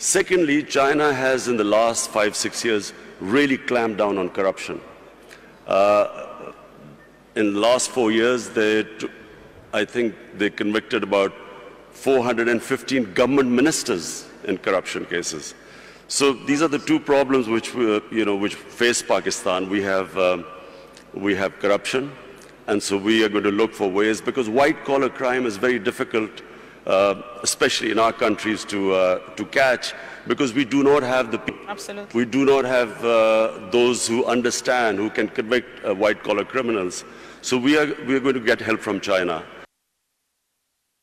Secondly, China has in the last 5-6 years really clamped down on corruption. In the last 4 years, I think they convicted about 415 government ministers in corruption cases. So these are the two problems which which face Pakistan. We have corruption, and so we are going to look for ways, because white collar crime is very difficult especially in our countries, to catch, because we do not have the people. Absolutely. We do not have those who understand, who can convict white-collar criminals. So we are going to get help from China.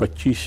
25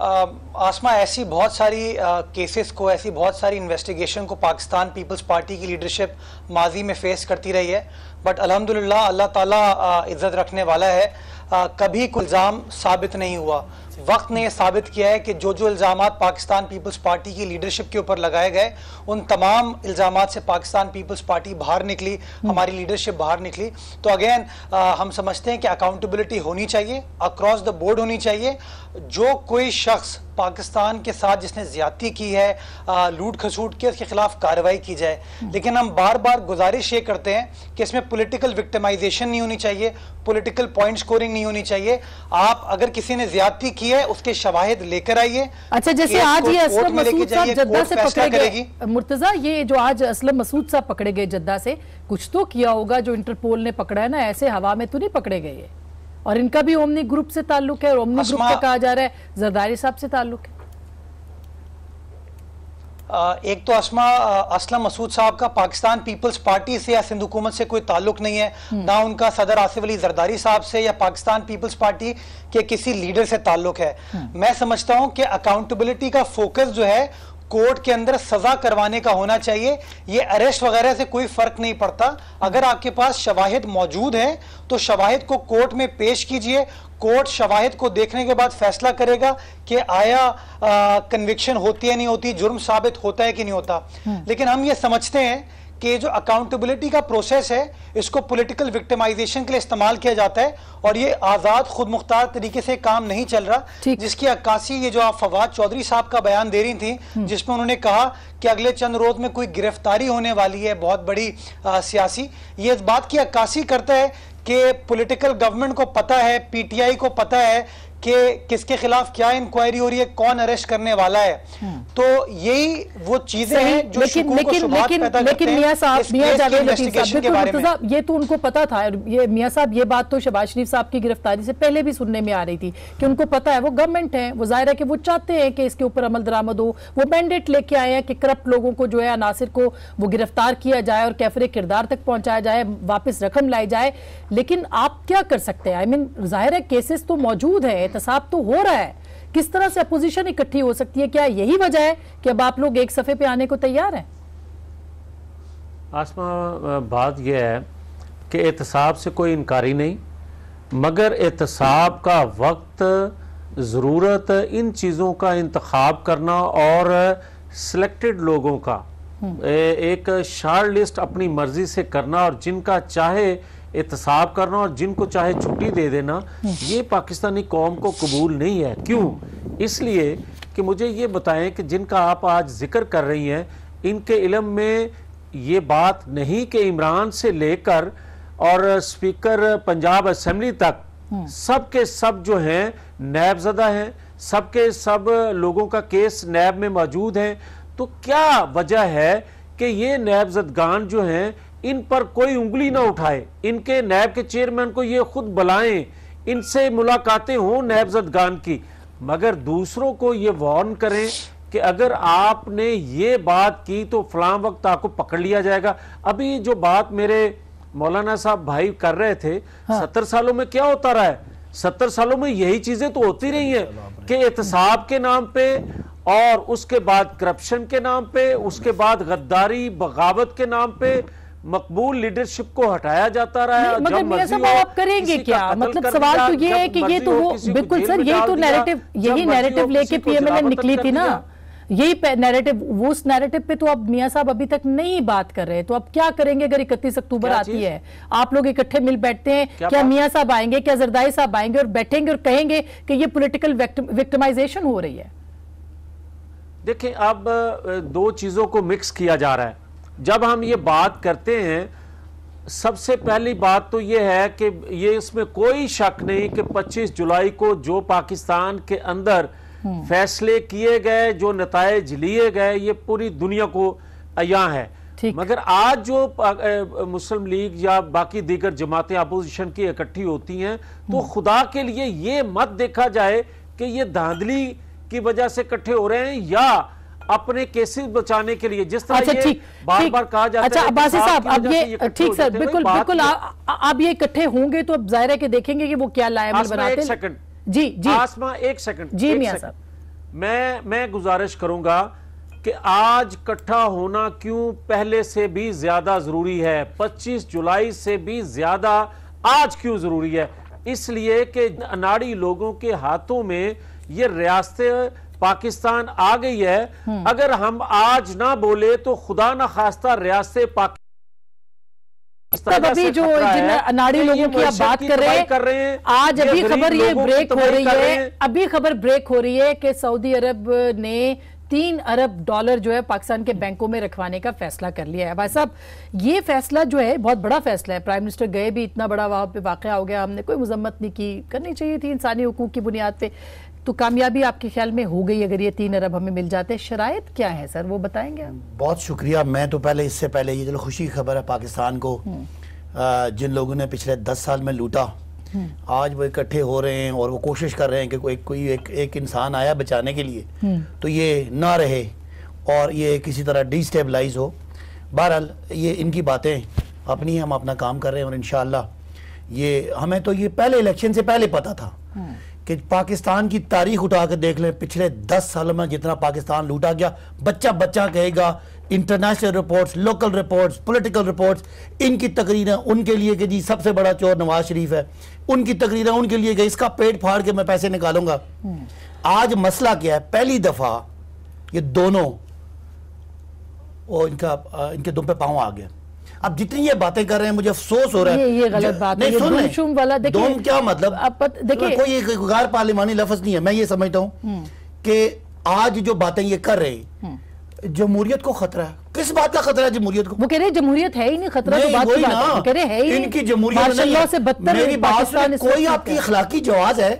آسما ایسی بہت ساری cases کو، ایسی بہت ساری investigation کو Pakistan Peoples party کی leadership ماضی میں فیس کرتی رہی ہے، بٹ الحمدللہ اللہ تعالیٰ عزت رکھنے والا ہے، کبھی کوئی الزام ثابت نہیں ہوا۔ وقت نے یہ ثابت کیا ہے کہ جو الزامات پاکستان پیپلز پارٹی کی لیڈرشپ کے اوپر لگائے گئے، ان تمام الزامات سے پاکستان پیپلز پارٹی باہر نکلی، ہماری لیڈرشپ باہر نکلی۔ تو اگین ہم سمجھتے ہیں کہ اکاؤنٹیبلٹی ہونی چاہیے، اکراس دا بورڈ ہونی چاہیے۔ جو کوئی شخص پاکستان کے ساتھ جس نے زیادتی کی ہے، لوٹ کھسوٹ کی، اس کے خلاف کارروائی کی جائے، لیکن ہم بار بار گزارش یہ کرتے ہیں کہ اس میں پولیٹیکل وکٹمائزیشن نہیں ہونی چاہیے، پولیٹیکل پوائنٹ سکورنگ نہیں ہونی چاہیے۔ آپ اگر کسی نے زیادتی کی ہے اس کے شواہد لے کر آئیے۔ اچھا، جیسے آج یہ اسلم مسعود صاحب جدہ سے پکڑے گئے، مرتضیٰ یہ جو آج اسلم مسعود صاحب پکڑے گئے جدہ سے، کچھ تو کیا ہوگا جو انٹرپول نے پکڑا ہے نا، ایسے ہوا میں تو نہیں پکڑے گئے، اور ان کا بھی اومنی گروپ سے تعلق ہے، اور اومنی گروپ کا کہا جا رہا ہے زرداری صاحب سے تعلق ہے۔ ایک تو اسلم مسعود صاحب کا پاکستان پیپلز پارٹی سے یا سندھ حکومت سے کوئی تعلق نہیں ہے، نہ ان کا صدر آصف علی زرداری صاحب سے یا پاکستان پیپلز پارٹی کے کسی لیڈر سے تعلق ہے۔ میں سمجھتا ہوں کہ اکاؤنٹیبلٹی کا فوکس جو ہے کورٹ کے اندر سزا کروانے کا ہونا چاہیے، یہ اریسٹ وغیرہ سے کوئی فرق نہیں پڑتا۔ اگر آپ کے پاس شواہد موجود ہیں تو شواہد کو کورٹ میں پیش کیجئے، کورٹ شواہد کو دیکھنے کے بعد فیصلہ کرے گا کہ آیا کنوکشن ہوتی ہے نہیں ہوتی، جرم ثابت ہوتا ہے کہ نہیں ہوتا۔ لیکن ہم یہ سمجھتے ہیں کہ جو اکاؤنٹیبلٹی کا پروسیس ہے اس کو پولیٹیکل وکٹمائزیشن کے لیے استعمال کیا جاتا ہے، اور یہ آزاد خود مختار طریقے سے کام نہیں چل رہا، جس کی عکاسی یہ جو آپ فواد چودھری صاحب کا بیان دے رہی تھیں، جس میں انہوں نے کہا کہ اگلے چند روز میں کوئی گرفتاری ہونے والی ہے بہت بڑی سیاسی، یہ اس بات کی عکاسی کرتا ہے کہ پولیٹیکل گورنمنٹ کو پتہ ہے، پی ٹی آئی کو پتہ ہے کہ کس کے خلاف کیا انکوائری ہو رہی ہے، کون اریسٹ کرنے والا ہے۔ تو یہی وہ چیزیں ہیں جو شکوک و شبہات پیدا کرتے ہیں۔ لیکن میاں صاحب، میاں جاوید لطیف صاحب، مرتضیٰ یہ تو ان کو پتا تھا، یہ میاں صاحب یہ بات تو شہباز شریف صاحب کی گرفتاری سے پہلے بھی سننے میں آ رہی تھی کہ ان کو پتا ہے، وہ گورنمنٹ ہے، وہ ظاہر ہے کہ وہ چاہتے ہیں کہ اس کے اوپر عمل درآمد ہو، وہ مینڈیٹ لے کے آئے ہیں کہ کرپٹ لوگوں کو جو ہے عناصر کو وہ گرفتار کیا جائے اور کیفر کردار تک پہنچایا جائے، واپس رقم لائی جائے۔ لیکن آپ کیا کر سکتے ہیں؟ ظاہر ہے کیسز تو موجود ہیں، احتساب تو ہو رہا ہے، کس طرح سے اپوزیشن اکٹھی ہو سکتی ہے؟ کیا یہی وجہ ہے کہ اب آپ لوگ ایک صفحے پہ آنے کو تیار ہیں؟ آسما، بات یہ ہے کہ احتساب سے کوئی انکاری نہیں، مگر احتساب کا وقت، ضرورت ان چیزوں کا انتخاب کرنا اور سلیکٹڈ لوگوں کا ایک شارٹ لسٹ اپنی مرضی سے کرنا اور جن کا چاہے احتساب کرنا اور جن کو چاہے چھٹی دے دینا، یہ پاکستانی قوم کو قبول نہیں ہے۔ کیوں؟ اس لیے کہ مجھے یہ بتائیں کہ جن کا آپ آج ذکر کر رہی ہیں، ان کے علم میں یہ بات نہیں کہ عمران سے لے کر اور اسپیکر پنجاب اسمبلی تک سب کے سب جو ہیں نیب زدہ ہیں، سب کے سب لوگوں کا کیس نیب میں موجود ہیں، تو کیا وجہ ہے کہ یہ نیب زدگان جو ہیں ان پر کوئی انگلی نہ اٹھائے، ان کے نیب کے چیئرمین کو یہ خود بلائیں، ان سے ملاقاتیں ہوں نیب زدگان کی، مگر دوسروں کو یہ وارن کریں کہ اگر آپ نے یہ بات کی تو فلاں وقت آپ کو پکڑ لیا جائے گا۔ ابھی جو بات میرے مولانا صاحب بھائی کر رہے تھے، 70 سالوں میں کیا ہوتا رہا ہے؟ 70 سالوں میں یہی چیزیں تو ہوتی رہی ہیں کہ احتساب کے نام پہ اور اس کے بعد کرپشن کے نام پہ، اس کے بعد غداری بغاوت کے نام پہ مقبول لیڈرشپ کو ہٹایا جاتا رہا ہے۔ مگر میاں صاحب آپ کریں گے کیا؟ مطلب سوال تو یہ ہے کہ یہ تو وہ بالکل سر یہی تو نیریٹو، یہی نیریٹو لے کے پی ایم ایل ایم نکلی تھی نا، یہی نیریٹو، وہ اس نیریٹو پہ تو اب میاں صاحب ابھی تک نہیں بات کر رہے، تو اب کیا کریں گے اگر 31 اکتوبر آتی ہے؟ آپ لوگ اکٹھے مل بیٹھتے ہیں، کیا میاں صاحب آئیں گے، کیا زرداری صاحب آئیں گے اور بیٹھیں گے اور کہیں گے کہ یہ پولیٹیکل وکٹمائزیشن ہو رہی ہے؟ دیکھیں، اب دو چیزوں کو مکس کیا جا رہا ہے۔ جب ہم یہ بات کرتے ہیں، سب سے پہلی بات تو یہ ہے کہ یہ اس میں کوئی شک نہیں کہ 25 جولائی کو جو پاکستان کے اندر فیصلے کیے گئے، جو نتائج لیے گئے، یہ پوری دنیا کو عیاں ہے۔ مگر آج جو مسلم لیگ یا باقی دیگر جماعتیں اپوزیشن کی اکٹھی ہوتی ہیں، تو خدا کے لیے یہ مت دیکھا جائے کہ یہ دھاندلی کی وجہ سے اکٹھے ہو رہے ہیں یا اپنے کیسز بچانے کے لیے، جس طرح یہ بار بار کہا جاتا ہے۔ اچھا عباسی صاحب، اب یہ ٹھیک سر، بالکل بالکل، اب یہ اکٹھے ہوں گے تو اب ظاہر ہے کہ دیکھیں گے کہ وہ کیا لائے عمل بناتے ہیں۔ ایک سیکنڈ جی جی آسما، ایک سیکنڈ جی میاں صاحب، میں گزارش کروں گا کہ آج کٹھا ہونا کیوں پہلے سے بھی زیادہ ضروری ہے، 25 جولائی سے بھی زیادہ آج کیوں ضروری ہے؟ اس لیے کہ اناڑی لوگوں کے ہاتھوں میں یہ ریاست پاکستان آ گئی ہے. اگر ہم آج نہ بولے تو خدا نہ خواستہ ریاست تب ابھی جو جن اناڑی لوگوں کی آپ بات کر رہے ہیں آج ابھی خبر یہ بریک ہو رہی ہے، ابھی خبر بریک ہو رہی ہے کہ سعودی عرب نے 3 ارب ڈالر جو ہے پاکستان کے بینکوں میں رکھوانے کا فیصلہ کر لیا ہے. بھائی صاحب یہ فیصلہ جو ہے بہت بڑا فیصلہ ہے، پرائم منسٹر گئے بھی اتنا بڑا وہاں پہ واقعہ ہو گیا، ہم نے کوئی مذمت نہیں کی، کرنی چاہیے تھی انسانی حقوق کی بنیاد پہ. تو کامیابی آپ کے خیال میں ہو گئی اگر یہ 3 ارب ہمیں مل جاتے؟ شرائط کیا ہے سر وہ بتائیں گے؟ بہت شکریہ. میں تو اس سے پہلے یہ خوشی خبر ہے پاکستان کو، جن لوگوں نے پچھلے 10 سال میں لوٹا آج وہ اکٹھے ہو رہے ہیں اور وہ کوشش کر رہے ہیں کہ کوئی ایک انسان آیا بچانے کے لیے تو یہ نہ رہے اور یہ کسی طرح ڈی سٹیبلائز ہو. بہرحال یہ ان کی باتیں اپنی، ہم اپنا کام کر رہے ہیں اور انشاءاللہ یہ ہمیں تو یہ پہلے الیکشن سے پہلے پتا تھا کہ پاکستان کی تاریخ اٹھا کر دیکھ لیں، پچھلے 10 سال میں جتنا پاکستان لوٹا گیا، بچہ کہے گا، international reports, local reports, political reports, ان کی تقریریں ان کے لیے کہ جی سب سے بڑا چور نواز شریف ہے، ان کی تقریریں ان کے لیے کہ اس کا پیٹ پھاڑ کے میں پیسے نکالوں گا. آج مسئلہ کیا ہے؟ پہلی دفعہ یہ دونوں ان کے دم پہ پاؤں آ گئے. اب جتنی یہ باتیں کر رہے ہیں مجھے افسوس ہو رہا ہے. یہ غلط بات ہے. دوم کیا مطلب؟ کوئی غیر پارلیمانی لفظ نہیں ہے. میں یہ سمجھتا ہوں کہ آج جو باتیں یہ کر رہے ہیں جمہوریت کو خطرہ ہے. کس بات کا خطرہ ہے جمہوریت کو؟ وہ کہہ رہے ہیں جمہوریت ہے ہی نہیں، خطرہ تو بات کی بات ہے، کہہ رہے ہے ہی نہیں، ان کی جمہوریت نہیں. میری بات میں کوئی آپ کی اخلاقی جواز ہے؟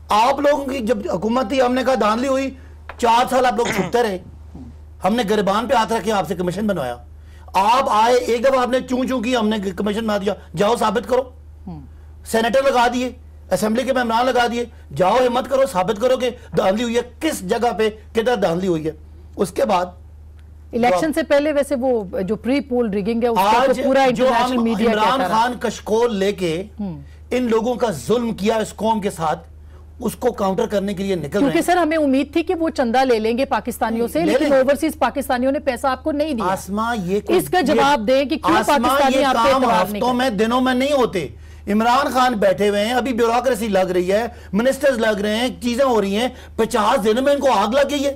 آپ لوگوں کی جب حکومت تھی ہم نے کہا دھاندلی ہوئی، 4 سال آپ لوگ چھپتے رہے، ہم نے گریبان پہ ہاتھ رکھے، آپ سے کمیشن بنوایا. آپ آئے ایک دفعہ آپ نے چوں کی، ہم نے کمیشن بنا دیا، جاؤ ثابت کرو. سینیٹر لگا دیے، اسمبلی کے ممبران لگا دیے، جاؤ ہمت کرو ثابت کرو کہ دھاندلی ہوئی ہے، کس جگہ پہ کدھر دھاندلی ہوئی ہے. اس کے بعد الیکشن سے پہلے ویسے وہ جو پری پول ریگنگ ہے اس کا تو پورا انٹرنیشنل میڈیا کہتا رہا. عمران خان کشکول لے کے ان لوگوں کا ظلم کیا اس قوم کے ساتھ، اس کو کاؤنٹر کرنے کے لیے نکل رہے ہیں. کیونکہ سر ہمیں امید تھی کہ وہ چندہ لے لیں گے پاکستانیوں سے، لیکن اوورسیز پاکستانیوں نے پیسہ آپ کو نہیں دیا. آسما یہ اس کا جواب دیں کہ کیوں پاکستانی آپ پہ اعتبار نہیں کرتے؟ ہفتوں میں دنوں میں نہیں ہوتے. عمران خان بیٹھے ہوئے ہیں، ابھی بیوروکریسی لگ رہی ہے، منسٹرز لگ رہے ہیں، چیزیں ہو رہی ہیں، 50 دن میں ان کو آگ لگ گئی ہے.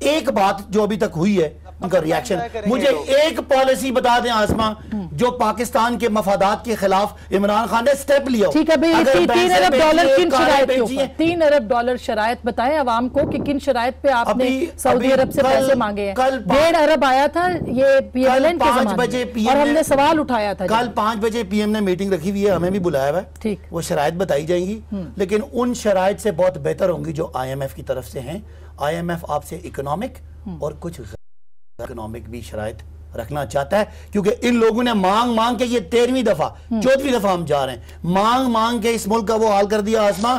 ایک بات جو ابھی تک ہوئی ہے ان کا ریاکشن، مجھے ایک پالیسی بتا دیں آسما جو پاکستان کے مفادات کے خلاف عمران خان نے سٹیپ لیا. ٹھیک ہے بھئی، 3 ارب ڈالر کن شرائط کے اوپر؟ 3 ارب ڈالر شرائط بتائیں عوام کو کہ کن شرائط پہ آپ نے سعودی عرب سے پیسے مانگے ہیں. 1.5 ارب آیا تھا یہ پی ایل این کے زمانے اور ہم نے سوال اٹھایا تھا. کل 5 بجے پی ایم نے میٹنگ رکھی ہوئی ہے، ہمیں بھی بلایا ہوا ہے. ٹھیک، وہ شرائط بتائی جائیں گی، لیکن ان شرائط سے بہت بہتر ہوں گی جو آئی ایم ایف کی طرف سے ہیں. آئی ایم ایف آپ سے اکنامک اور کچھ اکنامک بھی شرائط رکھنا چاہتا ہے، کیونکہ ان لوگوں نے مانگ کے یہ 13ویں دفعہ 14ویں دفعہ ہم جا رہے ہیں، مانگ کے اس ملک کا وہ حال کر دیا. آسما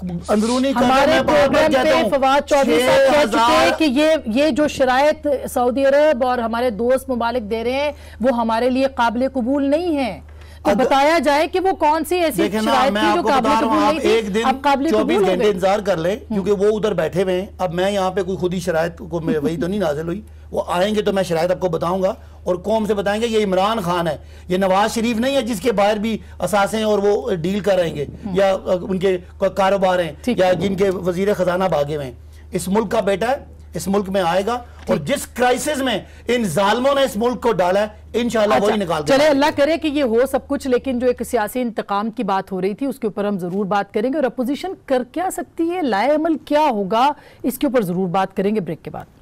اندرونی ہمارے پروگرام پہ فواد چودھری صاحب کہہ چکے ہیں کہ یہ جو شرائط سعودی عرب اور ہمارے دوست ممالک دے رہے ہیں وہ ہمارے لیے قابل قبول نہیں ہیں. تو بتایا جائے کہ وہ کون سی ایسی شرائط تھی جو قابل قبول نہیں تھی. ایک دن 24 گھنٹے انتظار کر لیں، کیونکہ وہ ادھر بیٹھے ہوئے ہیں. اب میں یہاں پہ کوئی خودی شرائط کو وہی تو نہیں نازل ہوئی، وہ آئیں گے تو میں شرائط آپ کو بتاؤں گا اور قوم سے بتائیں گے یہ عمران خان ہے، یہ نواز شریف نہیں ہے جس کے باہر بھی اثاثے ہیں اور وہ ڈیل کر رہیں گے یا ان کے کاروبار ہیں یا جن کے وزیر خزانہ بھاگے ہوئے ہیں. اس ملک کا بیٹا ہے، اس ملک میں آئے گا اور جس کرائسس میں ان ظالموں نے اس ملک کو ڈالا ہے انشاءاللہ وہی نکال کے. چلے اللہ کرے کہ یہ ہو سب کچھ، لیکن جو ایک سیاسی انتقام کی بات ہو رہی تھی اس کے اوپر ہم ضرور بات کریں گے، اور اپوزیشن کر کیا سکتی ہے، لائے عمل کیا ہوگا، اس کے اوپر ضرور بات کریں گے بریک کے بعد.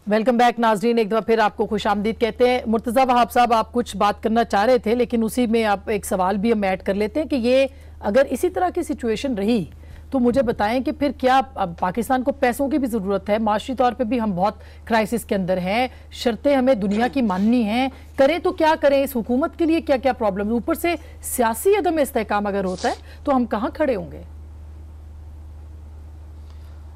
ویلکم بیک ناظرین، ایک دفعہ پھر آپ کو خوش آمدید کہتے ہیں. مرتضیٰ وہاب صاحب آپ کچھ بات کرنا چاہ رہے تھے، لیکن اسی میں آپ ایک سوال بھی ہم ایڈ کر لیتے ہیں کہ یہ اگر اسی طرح کی سچویشن رہی تو مجھے بتائیں کہ پھر کیا پاکستان کو پیسوں کی بھی ضرورت ہے، معاشی طور پہ بھی ہم بہت کرائسس کے اندر ہیں، شرطیں ہمیں دنیا کی ماننی ہیں، کریں تو کیا کریں، اس حکومت کے لیے کیا کیا پرابلم، اوپر سے سیاسی عدم استحکام اگر ہوتا ہے تو ہم کہاں کھڑے ہوں گے؟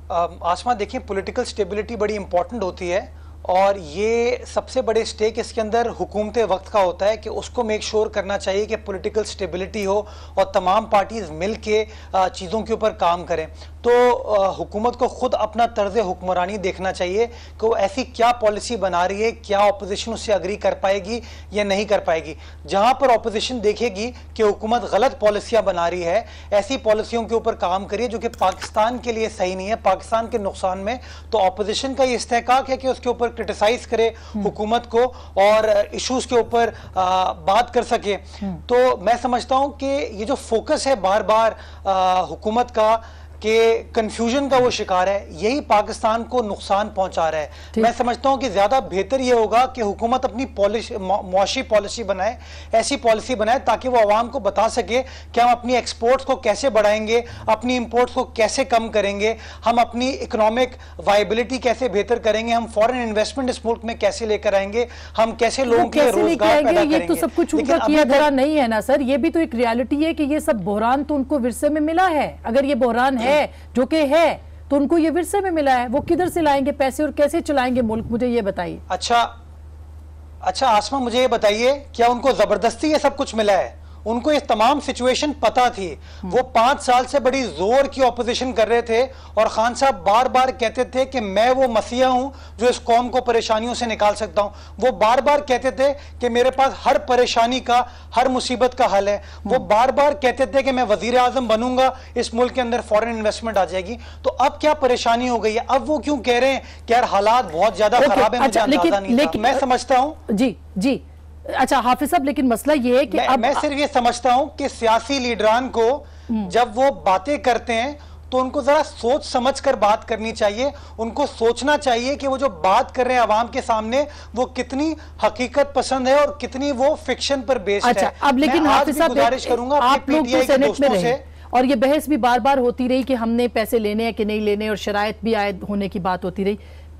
آسما دیکھیں پولیٹیکل سٹیبلٹی بڑی امپورٹنٹ ہوتی ہے اور یہ سب سے بڑے سٹیک اس کے اندر حکومت وقت کا ہوتا ہے کہ اس کو میک شور کرنا چاہیے کہ پولیٹیکل سٹیبلٹی ہو اور تمام پارٹیز مل کے چیزوں کے اوپر کام کریں. تو حکومت کو خود اپنا طرز حکمرانی دیکھنا چاہیے کہ وہ ایسی کیا پالیسی بنا رہی ہے, کیا اپوزیشن اس سے اگری کر پائے گی یا نہیں کر پائے گی. جہاں پر اپوزیشن دیکھے گی کہ حکومت غلط پالیسیاں بنا رہی ہے, ایسی پالیسیوں کے اوپر کام کریے جو کہ پاکستان کے لیے صحیح نہیں ہے, پاکستان کے نقصان میں. تو اپوزیشن کا یہ استحقاق ہے کہ اس کے اوپر کرٹیسائز کرے حکومت کو اور ایشوز کے اوپر بات کر سکے. تو میں سمجھتا ہوں کہ یہ جو فوکس ہے بار بار حکومت کا کہ کنفیوژن کا وہ شکار ہے, یہی پاکستان کو نقصان پہنچا رہا ہے. میں سمجھتا ہوں کہ زیادہ بہتر یہ ہوگا کہ حکومت اپنی معاشی پالیسی بنائے, ایسی پالیسی بنائے تاکہ وہ عوام کو بتا سکے کہ ہم اپنی ایکسپورٹس کو کیسے بڑھائیں گے, اپنی امپورٹس کو کیسے کم کریں گے, ہم اپنی اکنامک وائبلٹی کیسے بہتر کریں گے, ہم فورن انویسٹمنٹ اس ملک میں کیسے لے کر آئیں گے, ہم کیسے لوگوں کے روزگار پیدا کریں گے. یہ تو سب کچھ ان کا کیا دھرا نہیں ہے نا سر, یہ بھی تو ایک ریالٹی ہے کہ یہ سب بحران تو ان کو ورثے میں ملا ہے. اگر یہ بحران ہے جو کہ ہے تو ان کو یہ ورثے میں ملا ہے, وہ کدھر سے لائیں گے پیسے اور کیسے چلائیں گے ملک, مجھے یہ بتائیے. اچھا آسمہ مجھے یہ بتائیے, کیا ان کو زبردستی یہ سب کچھ ملا ہے؟ ان کو یہ تمام سچویشن پتا تھی. وہ 5 سال سے بڑی زور کی اپوزیشن کر رہے تھے اور خان صاحب بار بار کہتے تھے کہ میں وہ مسیحا ہوں جو اس قوم کو پریشانیوں سے نکال سکتا ہوں. وہ بار بار کہتے تھے کہ میرے پاس ہر پریشانی کا, ہر مصیبت کا حل ہے. وہ بار بار کہتے تھے کہ میں وزیر اعظم بنوں گا, اس ملک کے اندر فورن انویسٹمنٹ آ جائے گی. تو اب کیا پریشانی ہو گئی ہے؟ اب وہ کیوں کہہ رہے ہیں کہ یار حالات بہت زیادہ خراب ہیں, مجھے اندازہ نہیں تھا. میں سمجھتا ہوں جی اچھا حافظ صاحب, لیکن مسئلہ یہ ہے کہ میں صرف یہ سمجھتا ہوں کہ سیاسی لیڈران کو جب وہ باتیں کرتے ہیں تو ان کو ذرا سوچ سمجھ کر بات کرنی چاہیے. ان کو سوچنا چاہیے کہ وہ جو بات کر رہے ہیں عوام کے سامنے وہ کتنی حقیقت پسند ہے اور کتنی وہ فکشن پر بیسڈ ہے. اب لیکن حافظ صاحب گزارش کروں گا آپ لوگ تو سینٹ میں رہے اور یہ بحث بھی بار بار ہوتی رہی کہ ہم نے پیسے لینے ہیں کہ نہیں لینے, اور شرائط بھی عائد ہونے کی بات ہوتی رہی.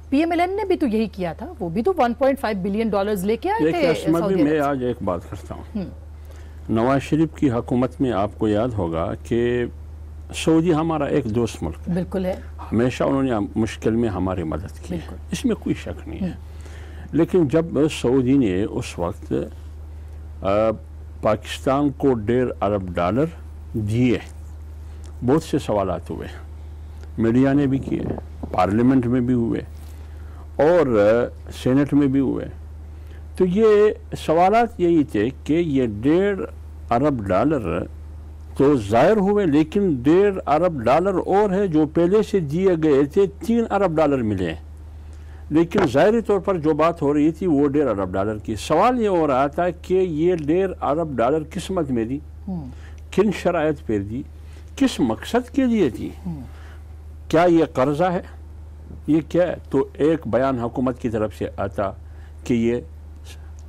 پی ایم ایل این نے بھی تو یہی کیا تھا, وہ بھی تو $1.5 بلین لے کے آئے تھے. میں آج ایک بات کرتا ہوں. نواز شریف کی حکومت میں آپ کو یاد ہوگا کہ سعودی ہمارا ایک دوست ملک بالکل ہے, ہمیشہ انہوں نے مشکل میں ہماری مدد کی, اس میں کوئی شک نہیں ہے. لیکن جب سعودی نے اس وقت پاکستان کو $1.5 ارب دیے, بہت سے سوالات ہوئے, میڈیا نے بھی کیے, پارلیمنٹ میں بھی ہوئے اور سینٹ میں بھی ہوئے. تو یہ سوالات یہی تھے کہ یہ $1.5 ارب تو ظاہر ہوئے, لیکن $1.5 ارب اور ہے جو پہلے سے دیے گئے تھے $3 ارب ملے. لیکن ظاہری طور پر جو بات ہو رہی تھی وہ $1.5 ارب کی. سوال یہ ہو رہا تھا کہ یہ $1.5 ارب کس مد میں دی, کن شرائط پر دی, کس مقصد کے لیے دی, کیا یہ قرضہ ہے, یہ کیا ہے؟ تو ایک بیان حکومت کی طرف سے آتا کہ یہ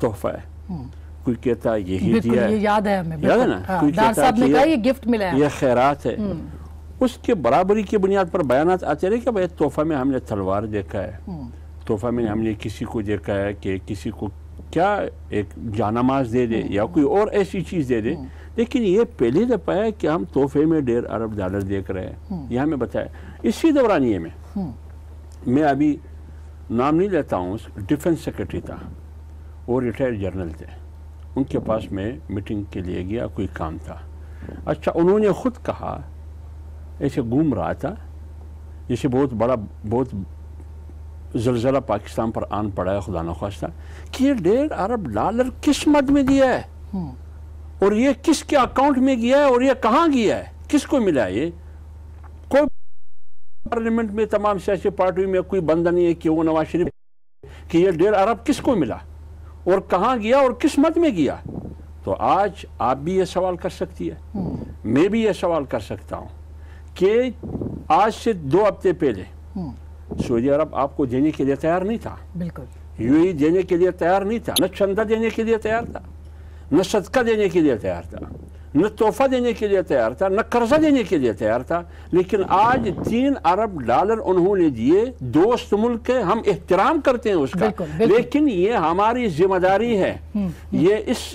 تحفہ ہے, کوئی کہتا یہی دیا ہے, یاد ہے ہمیں, یاد ہے نا, کوئی کہتا کہ یہ گفٹ ملا ہے, یہ خیرات ہے. اس کے برابری کی بنیاد پر بیانات آتے رہے کہ بھائی تحفہ میں ہم نے تلوار دیکھا ہے, تحفہ میں ہم نے کسی کو دیکھا ہے کہ کسی کو کیا ایک جانماز دے دے یا کوئی اور ایسی چیز دے دے. لیکن یہ پہلی دفعہ ہے کہ ہم تحفے میں $1.5 ارب دیکھ رہے ہیں. یہ ہمیں بتایا. اسی دورانیے میں ابھی نام نہیں لیتا ہوں, ڈیفنس سیکرٹری تھا, وہ ریٹائرڈ جنرل تھے, ان کے پاس میں میٹنگ کے لیے گیا, کوئی کام تھا. اچھا انہوں نے خود کہا, ایسے گھوم رہا تھا جیسے بہت زلزلہ پاکستان پر آن پڑا ہے خدا نخواستہ, کہ یہ $1.5 ارب کس مد میں دیا ہے اور یہ کس کے اکاؤنٹ میں گیا ہے اور یہ کہاں گیا ہے, کس کو ملا ہے. یہ کوئی پارلیمنٹ میں تمام سیاسی پارٹیوں میں کوئی بندہ نہیں ہے کہ وہ نواز شریف کہ یہ $1.5 ارب کس کو ملا اور کہاں گیا اور کس مد میں گیا. تو آج آپ بھی یہ سوال کر سکتی ہے, میں بھی یہ سوال کر سکتا ہوں کہ آج سے 2 ہفتے پہلے سعودی عرب آپ کو دینے کے لیے تیار نہیں تھا, بالکل UAE دینے کے لیے تیار نہیں تھا, نہ چندہ دینے کے لیے تیار تھا, نہ صدقہ دینے کے لیے تیار تھا, نہ تحفہ دینے کے لیے تیار تھا, نہ قرضہ دینے کے لیے تیار تھا. لیکن آج $3 ارب انہوں نے دیے. دوست ملک ہے, ہم احترام کرتے ہیں اس کا, لیکن یہ ہماری ذمہ داری ہے. یہ اس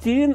$3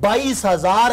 22,000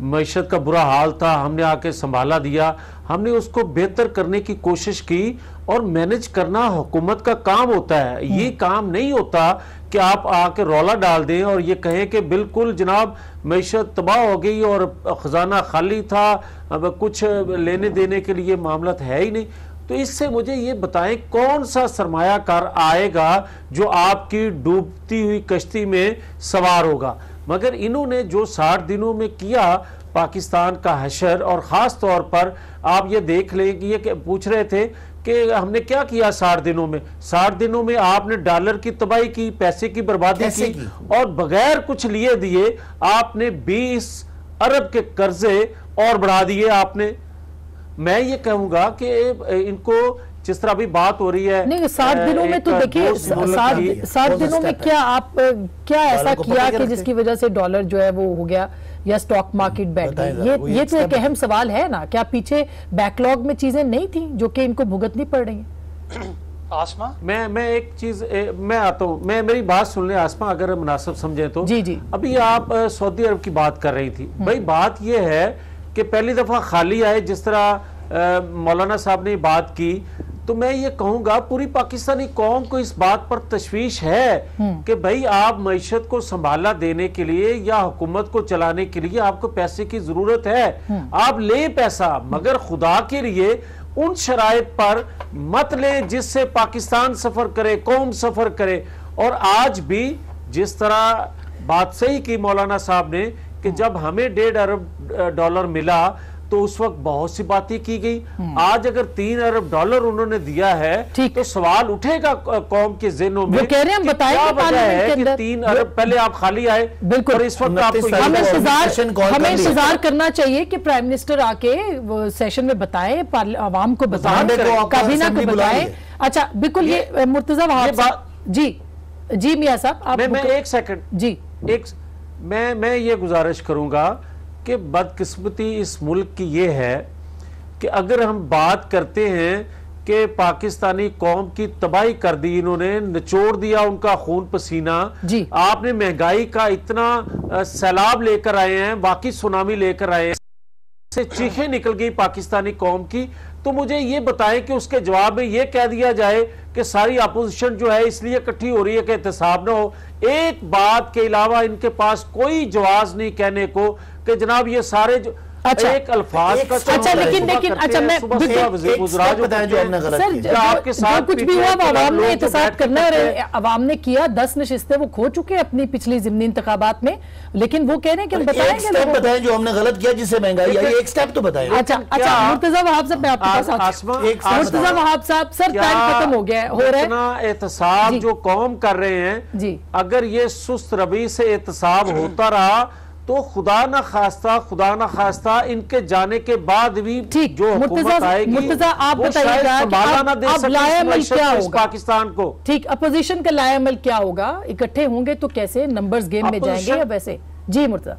معیشت کا برا حال تھا، ہم نے آ کے سنبھالا دیا، ہم نے اس کو بہتر کرنے کی کوشش کی، اور مینج کرنا حکومت کا کام ہوتا ہے. یہ کام نہیں ہوتا کہ آپ آ کے رولا ڈال دیں اور یہ کہیں کہ بالکل جناب معیشت تباہ ہو گئی اور خزانہ خالی تھا، اب کچھ لینے دینے کے لیے معاملات ہے ہی نہیں. تو اس سے مجھے یہ بتائیں کون سا سرمایہ کار آئے گا جو آپ کی ڈوبتی ہوئی کشتی میں سوار ہوگا. مگر انہوں نے جو 60 دنوں میں کیا پاکستان کا حشر، اور خاص طور پر آپ یہ دیکھ لیں کہ یہ پوچھ رہے تھے کہ ہم نے کیا کیا 60 دنوں میں. 60 دنوں میں آپ نے ڈالر کی تباہی کی، پیسے کی بربادی کی، اور بغیر کچھ لیے دیے آپ نے 20 ارب کے قرضے اور بڑھا دیے آپ نے. میں یہ کہوں گا کہ ان کو جس طرح بھی بات ہو رہی ہے نہیں 60 دنوں میں تو دیکھیے 60 دنوں میں کیا آپ کیا ایسا کیا کہ جس کی وجہ سے ڈالر جو ہے وہ ہو گیا یا سٹاک مارکیٹ بیٹھ گئی. یہ تو ایک اہم سوال ہے نا. کیا پیچھے بیک لاگ میں چیزیں نہیں تھیں جو کہ ان کو بھگتنی پڑ رہی ہیں؟ آسما میں ایک چیز میں آتا ہوں، میری بات سن لیں آسما اگر مناسب سمجھیں تو. جی ابھی آپ سعودی عرب کی بات کر رہی تھی. بھائی بات یہ ہے کہ پہلی دفعہ خالی آئے، جس طرح مولانا صاحب نے بات کی، تو میں یہ کہوں گا پوری پاکستانی قوم کو اس بات پر تشویش ہے کہ بھائی آپ معیشت کو سنبھالا دینے کے لیے یا حکومت کو چلانے کے لیے آپ کو پیسے کی ضرورت ہے. آپ لیں پیسہ، مگر خدا کے لیے ان شرائط پر مت لیں جس سے پاکستان سفر کرے، قوم سفر کرے. اور آج بھی جس طرح بات صحیح کی مولانا صاحب نے کہ جب ہمیں 1.5 ارب ڈالر ملا تو اس وقت بہت سی باتیں کی گئی. آج اگر 3 ارب ڈالر انہوں نے دیا ہے تو سوال اٹھے گا قوم کے ذہنوں میں کہ کیا وجہ ہے کہ 3 ارب پہلے آپ خالی آئے. بالکل اس وقت آپ کو ہمیں انتظار کرنا چاہیے کہ پرائم منسٹر آ کے سیشن میں بتائے، عوام کو بتائیں، کابینہ کو بتائیں. اچھا بالکل. یہ مرتضی وہاب جی میاں صاحب میں ایک سیکنڈ جی میں یہ گزارش کروں گا کہ بدقسمتی اس ملک کی یہ ہے کہ اگر ہم بات کرتے ہیں کہ پاکستانی قوم کی تباہی کر دی، انہوں نے نچوڑ دیا ان کا خون پسینہ. آپ نے مہنگائی کا اتنا سیلاب لے کر آئے ہیں، واقعی سونامی لے کر آئے ہیں، سے چیخیں نکل گئی پاکستانی قوم کی. تو مجھے یہ بتائیں کہ اس کے جواب میں یہ کہہ دیا جائے کہ ساری اپوزیشن جو ہے اس لیے اکٹھی ہو رہی ہے کہ احتساب نہ ہو. ایک بات کے علاوہ ان کے پاس کوئی جواز نہیں کہنے کو کہ جناب یہ سارے جو ایک الفاظ کا لیکن اچھا میں سر کچھ بھی ہوا عوام نے احتساب کرنا ہے، عوام نے کیا 10 نشستیں وہ کھو چکے اپنی پچھلی ضمنی انتخابات میں، لیکن وہ کہہ رہے ہیں کہ ہم بتائیں گے، بتائیں جو ہم نے غلط کیا جس سے مہنگائی آئی، ایک سٹیپ تو بتائیں. اچھا مرتضی وہاب صاحب میں آپ کے پاس مرتضی وہاب صاحب سر ٹائم ختم ہو گیا ہے، ہو رہا ہے اتنا احتساب جو قوم کر رہے ہیں، اگر یہ سست روی سے احتساب ہوتا رہا تو خدا نہ خواستہ ان کے جانے کے بعد بھی جو حکومت آئے گی آپ وہ شاید سنبھالا نہ دے سکتے پاکستان کو. ٹھیک، اپوزیشن کا لائے عمل کیا ہوگا؟ اکٹھے ہوں گے تو کیسے نمبرز گیم میں جائیں گے یا ویسے؟ جی مرتضی.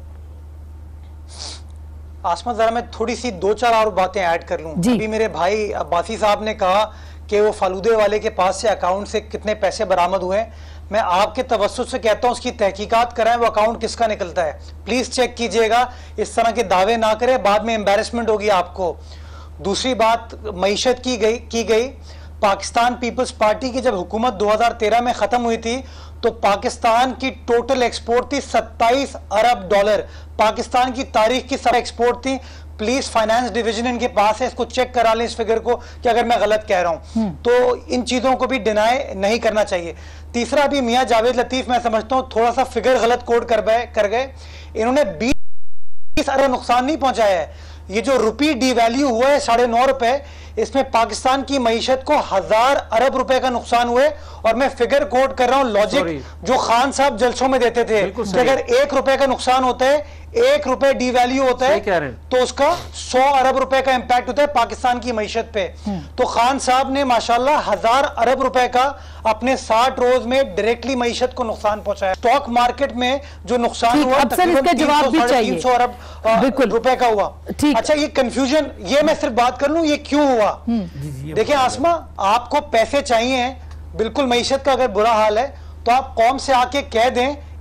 آسما ذرا میں تھوڑی سی 2-4 اور باتیں ایڈ کر لوں. ابھی میرے بھائی عباسی صاحب نے کہا کہ وہ فالودے والے کے پاس سے اکاؤنٹ سے کتنے پیسے برآمد ہوئے. میں آپ کے توسط سے کہتا ہوں اس کی تحقیقات کرائیں وہ اکاؤنٹ کس کا نکلتا ہے، پلیز چیک کیجئے گا. اس طرح کے دعوے نہ کریں، بعد میں امبیرسمنٹ ہوگی آپ کو. دوسری بات معیشت کی گئی. پاکستان پیپلز پارٹی کی جب حکومت 2013 میں ختم ہوئی تھی تو پاکستان کی ٹوٹل ایکسپورٹ تھی 27 ارب ڈالر. پاکستان کی تاریخ کی سب ایکسپورٹ تھی. پلیز فائنانس ڈیویژن ان کے پاس ہے، اس کو چیک کرا لیں اس فگر کو کہ اگر میں غلط کہہ رہا ہوں. تو ان چیزوں کو بھی ڈینائی نہیں کرنا چاہیے. تیسرا بھی میاں جاوید لطیف میں سمجھتا ہوں تھوڑا سا فگر غلط کوڈ کر گئے. انہوں نے 20 ارب نقصان نہیں پہنچایا ہے. یہ جو روپی ڈی ویلیو ہوا ہے 9.5 روپے، اس میں پاکستان کی معیشت کو 1000 ارب روپے کا نقصان ہوئے. اور میں فگر کوڈ کر رہا ہوں لاجک جو خان صاحب جلسوں میں دیتے تھے کہ اگر 1 روپے کا نقصان ہوتا ہے، 1 روپے ڈی ویلیو ہوتا ہے تو اس کا 100 ارب روپے کا امپیکٹ ہوتا ہے پاکستان کی معیشت پہ. تو خان صاحب نے ماشاءاللہ 1000 ارب روپے کا اپنے 60 روز میں ڈائریکٹلی معیشت کو نقصان پہنچایا. سٹاک مارکیٹ میں جو نقصان ہوا تقریباً 300 ارب روپے کا ہوا. اچھا یہ کنفیوژن، یہ میں صرف بات کر لوں یہ کیوں ہوا. دیکھیں آسما، آپ کو پیسے چاہیے، بالکل معیشت کا اگر برا حال ہے تو آپ قوم سے آ کے کہہ دیں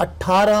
$18